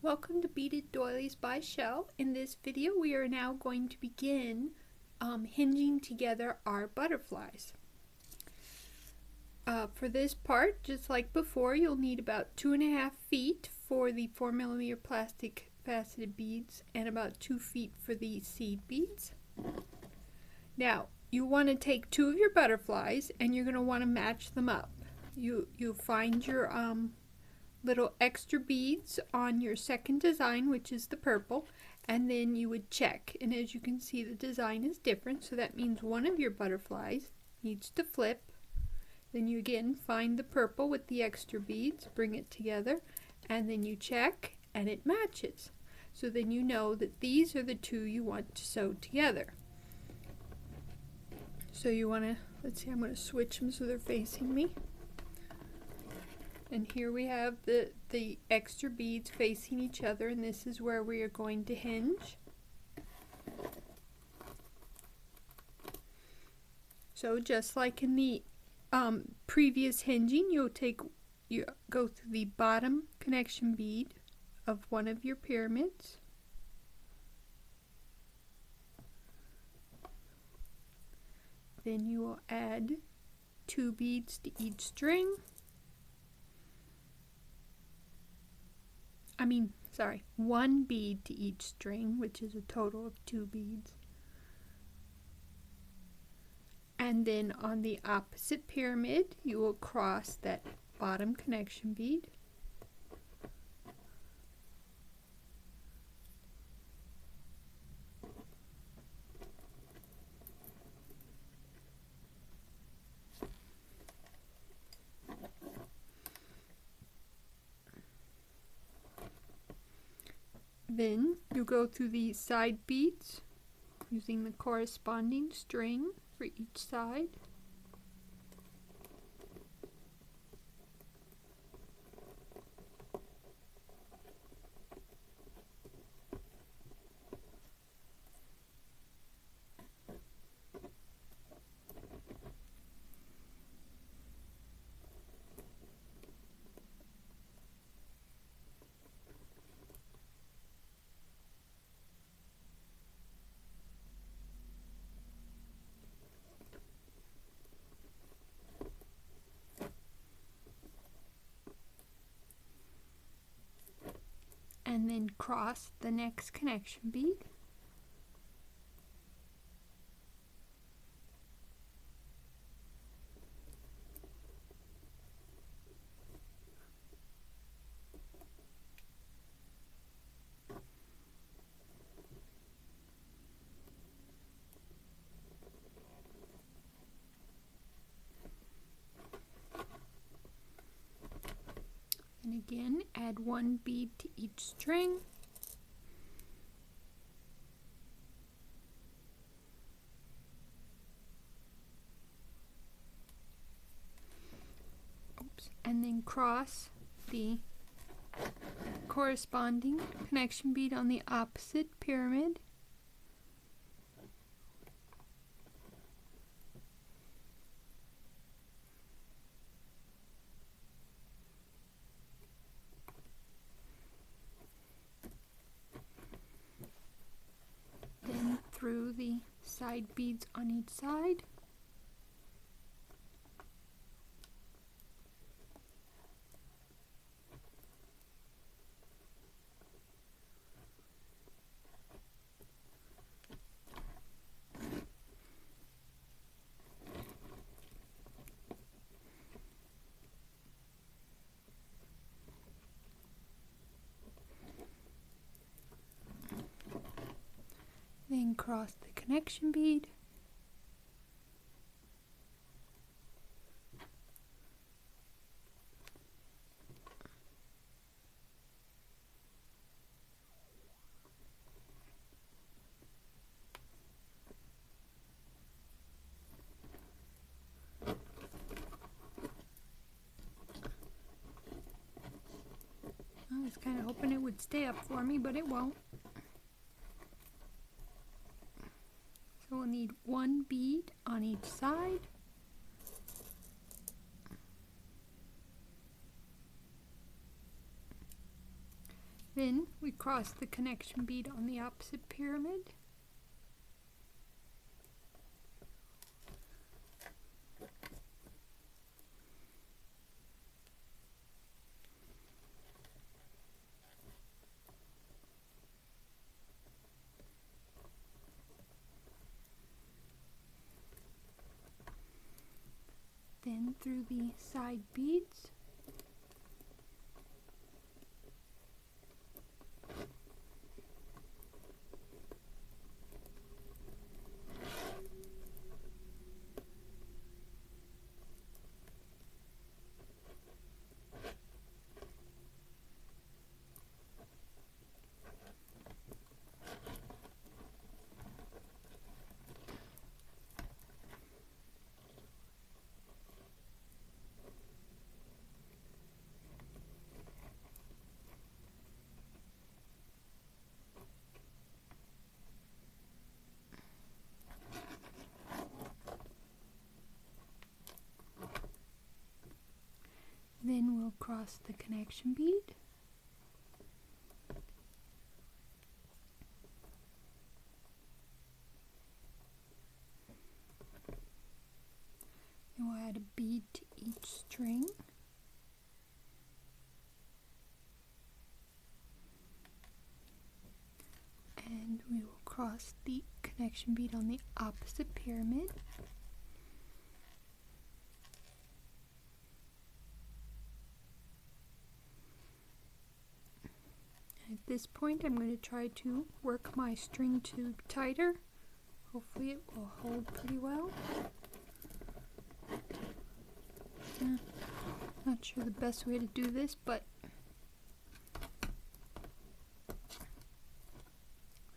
Welcome to Beaded Doilies by Shell. In this video we are now going to begin hinging together our butterflies. For this part, just like before, you'll need about 2.5 feet for the 4mm plastic faceted beads and about 2 feet for the seed beads. Now you want to take 2 of your butterflies and you're going to want to match them up. You'll find your little extra beads on your second design, which is the purple, and then you would check, and as you can see the design is different, so that means one of your butterflies needs to flip. Then you again find the purple with the extra beads, bring it together, and then you check and it matches. So then you know that these are the 2 you want to sew together. So you want to, let's see, I'm going to switch them so they're facing me. And here we have the extra beads facing each other, and this is where we are going to hinge. So just like in the previous hinging, you go through the bottom connection bead of one of your pyramids. Then you will add 2 beads to each string. One bead to each string, which is a total of 2 beads. And then on the opposite pyramid, you will cross that bottom connection bead. Then you go through the side beads using the corresponding string for each side. And then cross the next connection bead. And again, add 1 bead to each string. And then cross the corresponding connection bead on the opposite pyramid. Through the side beads on each side. Then cross the connection bead. I was kind of hoping it would stay up for me, but it won't. So we'll need 1 bead on each side. Then we cross the connection bead on the opposite pyramid. Then through the side beads. Then we'll cross the connection bead. Then we'll add a bead to each string. And we will cross the connection bead on the opposite pyramid. At this point, I'm going to try to work my string tube tighter. Hopefully it will hold pretty well. Not sure the best way to do this, but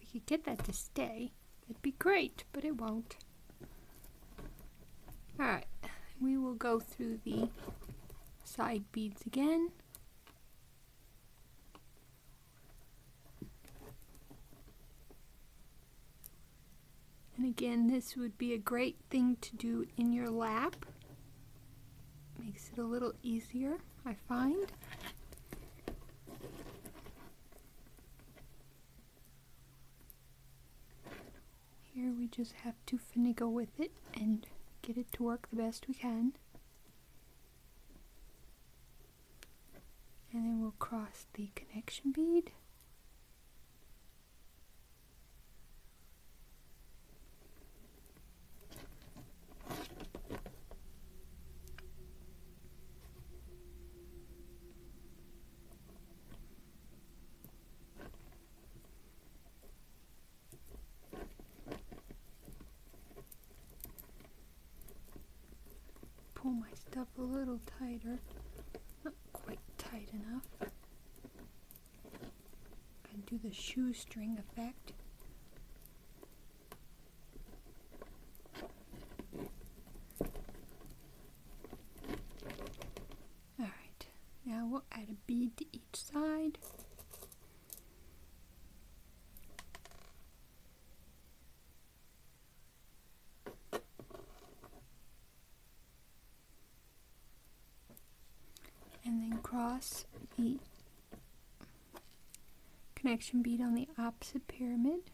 if we could get that to stay, that'd be great, but it won't. Alright, we will go through the side beads again. And again, this would be a great thing to do in your lap. Makes it a little easier, I find. Here we just have to finagle with it and get it to work the best we can. And then we'll cross the connection bead. Pull my stuff a little tighter, not quite tight enough. And do the shoestring effect. Alright, now we'll add a bead to each side. And then cross the connection bead on the opposite pyramid.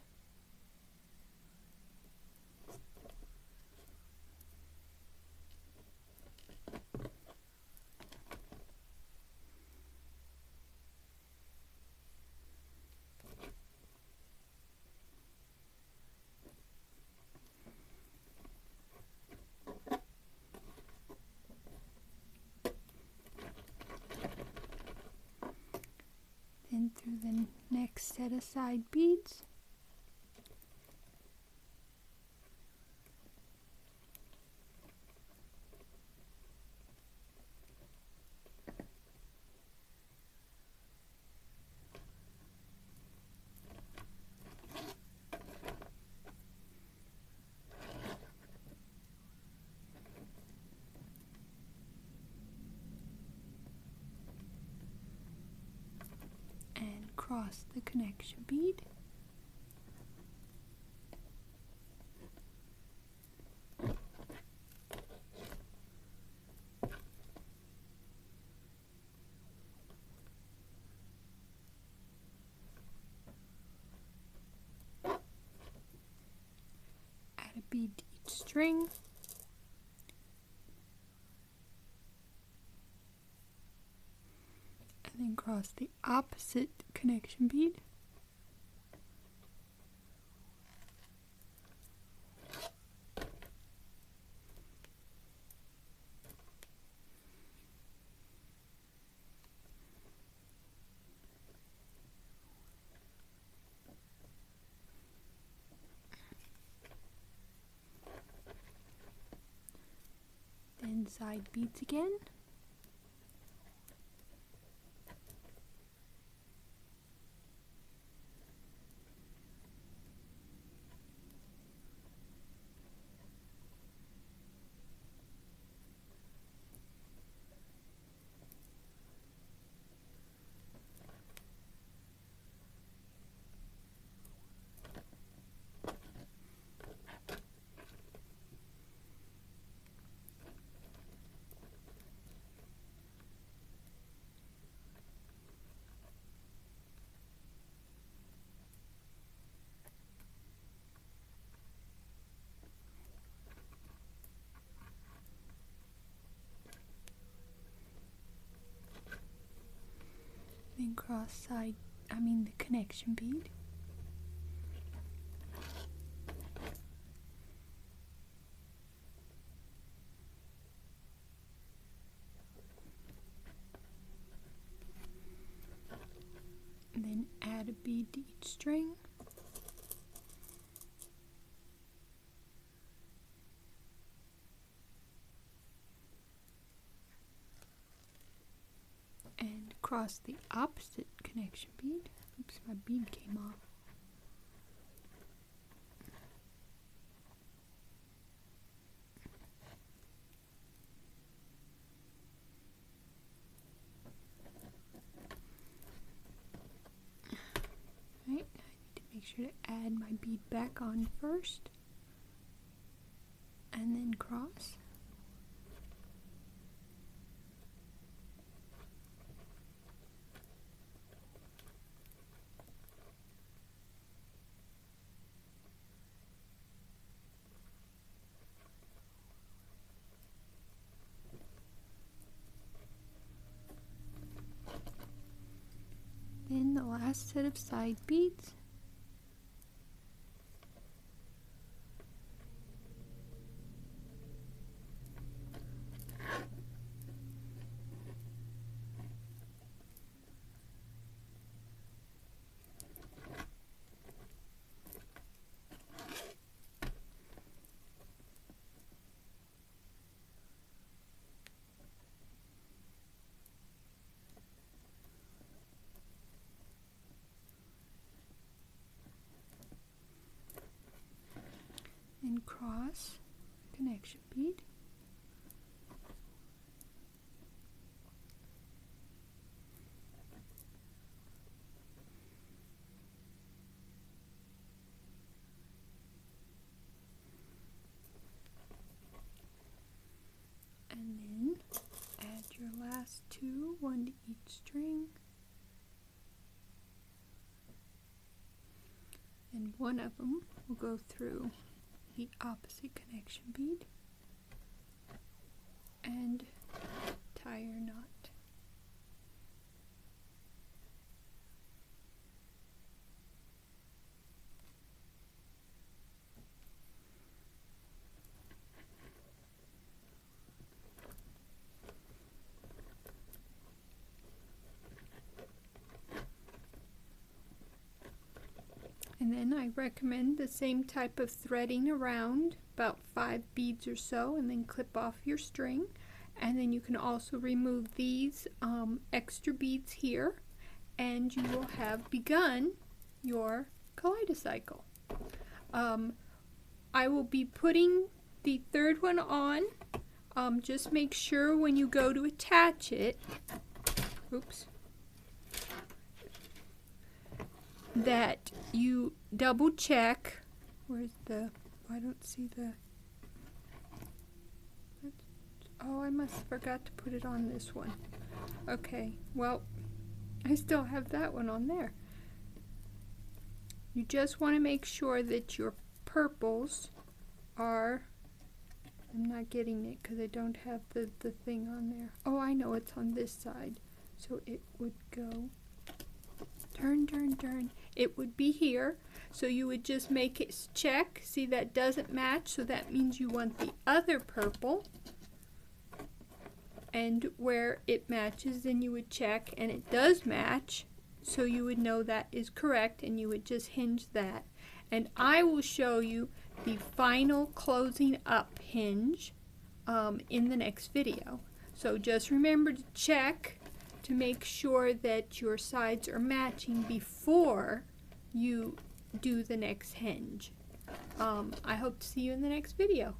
Then through the next set of side beads. Cross the connection bead. string. And then cross the opposite connection bead. Then side beads again. Then cross the connection bead. And then add a bead to each string. And cross the opposite connection bead. Oops, my bead came off. Right, I need to make sure to add my bead back on first, and then cross. Then the last set of side beads. And cross connection bead. And then add your last two, one to each string. And one of them will go through the opposite connection bead and tie your knot. And then I recommend the same type of threading around, about 5 beads or so, and then clip off your string. And then you can also remove these extra beads here, and you will have begun your kaleidocycle. I will be putting the third one on. Just make sure when you go to attach it, oops, that you double check. Where's the, I don't see the, oh, I must have forgot to put it on this one. Okay, well, I still have that one on there. You just want to make sure that your purples are I'm not getting it because I don't have the thing on there. Oh, I know, it's on this side. So it would go, turn, turn, turn. It would be here. So you would just make it check. See, that doesn't match, so that means you want the other purple. And where it matches, then you would check, and it does match. So you would know that is correct, and you would just hinge that. And I will show you the final closing up hinge in the next video. So just remember to check to make sure that your sides are matching before you do the next hinge. I hope to see you in the next video.